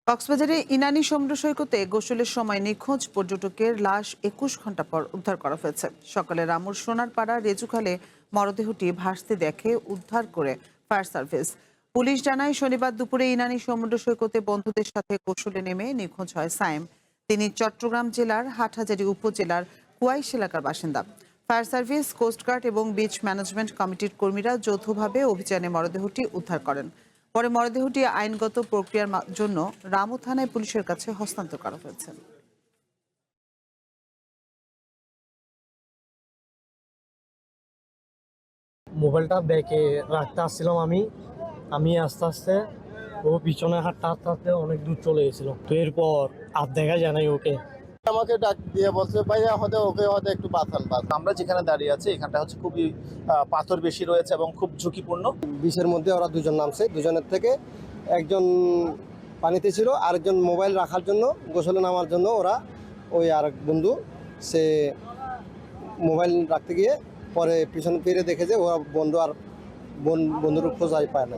কক্সবাজারে ইনানী সমুদ্র সৈকতে গোসলের সময় নিখোঁজ পর্যটকের লাশ ২১ ঘন্টা পর উদ্ধার করা হয়েছে। সকালে রামুর সোনারপাড়া রেজুখালে মরদেহটি ভাসতে দেখে উদ্ধার করে ফায়ার সার্ভিস। পুলিশ জানায়, শনিবার দুপুরে ইনানী সমুদ্র সৈকতে বন্ধুদের সাথে গোসলে নেমে নিখোঁজ হয় সায়েম। তিনি চট্টগ্রাম জেলার হাটহাজারী উপজেলার কুয়াইশ এলাকার বাসিন্দা। ফায়ার সার্ভিস, কোস্টগার্ড এবং বিচ ম্যানেজমেন্ট কমিটির কর্মীরা যৌথভাবে অভিযানে মরদেহটি উদ্ধার করেন। পরে মরদেহটি আইনগত প্রক্রিয়ার জন্য রামু থানায় পুলিশের কাছে হস্তান্তর করা হয়েছে। মোবাইলটা ব্যাগে রাখতে আসছিলাম আমি আস্তে আস্তে ও পিছনে হাঁটতে হাঁটতে হাঁটতে অনেক দূর চলে গেছিল। তো এরপর আর দেখা যায় নাই ওকে। আমাকে ডাক দিয়ে বলছে, ভাইয়া ওকে একটু বাঁচান। আমরা যেখানে দাঁড়িয়ে আছি এখানটা হচ্ছে খুবই পাথর বেশি রয়েছে এবং খুব ঝুঁকিপূর্ণ। বিচের মধ্যে ওরা দুজন নামছে, দুজনের থেকে একজন পানিতে ছিল, আরেকজন মোবাইল রাখার জন্য, গোসলে নামার জন্য ওরা ওই আরেক বন্ধু সে মোবাইল রাখতে গিয়ে পরে পিছনে ফিরে দেখে যে ওরা বন্ধুর খোঁজ পায় না।